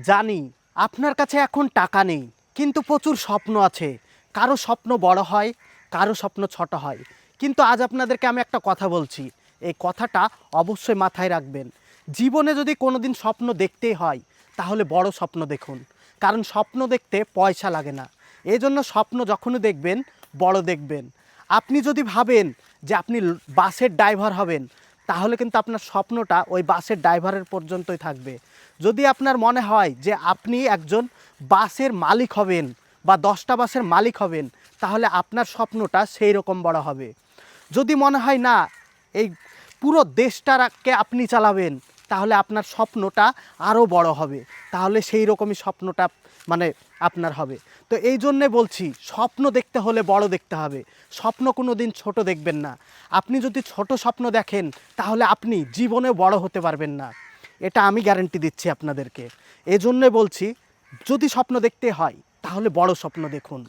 জানি আপনার কাছে এখন টাকা নেই, কিন্তু প্রচুর স্বপ্ন আছে। কারো স্বপ্ন বড় হয়, কারো স্বপ্ন ছোট হয়। কিন্তু আজ আপনাদেরকে আমি একটা কথা বলছি, এই কথাটা অবশ্যই মাথায় রাখবেন। জীবনে যদি কোনো দিন স্বপ্ন দেখতেই হয়, তাহলে বড় স্বপ্ন দেখুন। কারণ স্বপ্ন দেখতে পয়সা লাগে না। এই জন্য স্বপ্ন যখনই দেখবেন, বড় দেখবেন। আপনি যদি ভাবেন যে আপনি বাসের ড্রাইভার হবেন, তাহলে কিন্তু আপনার স্বপ্নটা ওই বাসের ড্রাইভারের পর্যন্তই থাকবে। যদি আপনার মনে হয় যে আপনি একজন বাসের মালিক হবেন বা 10টা বাসের মালিক হবেন, তাহলে আপনার স্বপ্নটা সেই রকম বড় হবে। যদি মনে হয় না এই পুরো দেশটাকে আপনি চালাবেন, তাহলে আপনার স্বপ্নটা আরও বড় হবে। তাহলে সেই রকমই স্বপ্নটা মানে আপনার হবে। তো এই জন্যে বলছি, স্বপ্ন দেখতে হলে বড় দেখতে হবে। স্বপ্ন কোনো দিন ছোট দেখবেন না। আপনি যদি ছোট স্বপ্ন দেখেন, তাহলে আপনি জীবনে বড় হতে পারবেন না। এটা আমি গ্যারান্টি দিচ্ছি আপনাদেরকে। এজন্যে বলছি, যদি স্বপ্ন দেখতে হয়, তাহলে বড় স্বপ্ন দেখুন।